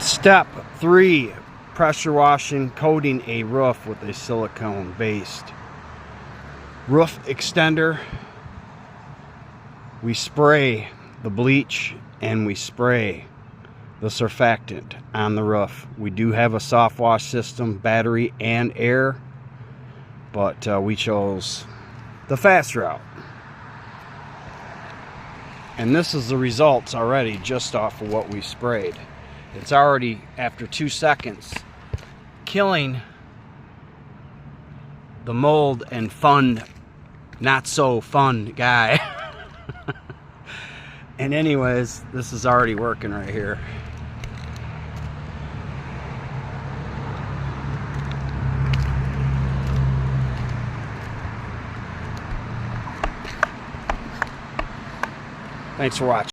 Step 3, pressure washing, coating a roof with a silicone based roof extender. We spray the bleach and we spray the surfactant on the roof. We do have a soft wash system, battery and air, but we chose the fast route. And this is the results already just off of what we sprayed. It's already, after 2 seconds, killing the mold and fun, not so fun guy. And anyways, this is already working right here. Thanks for watching.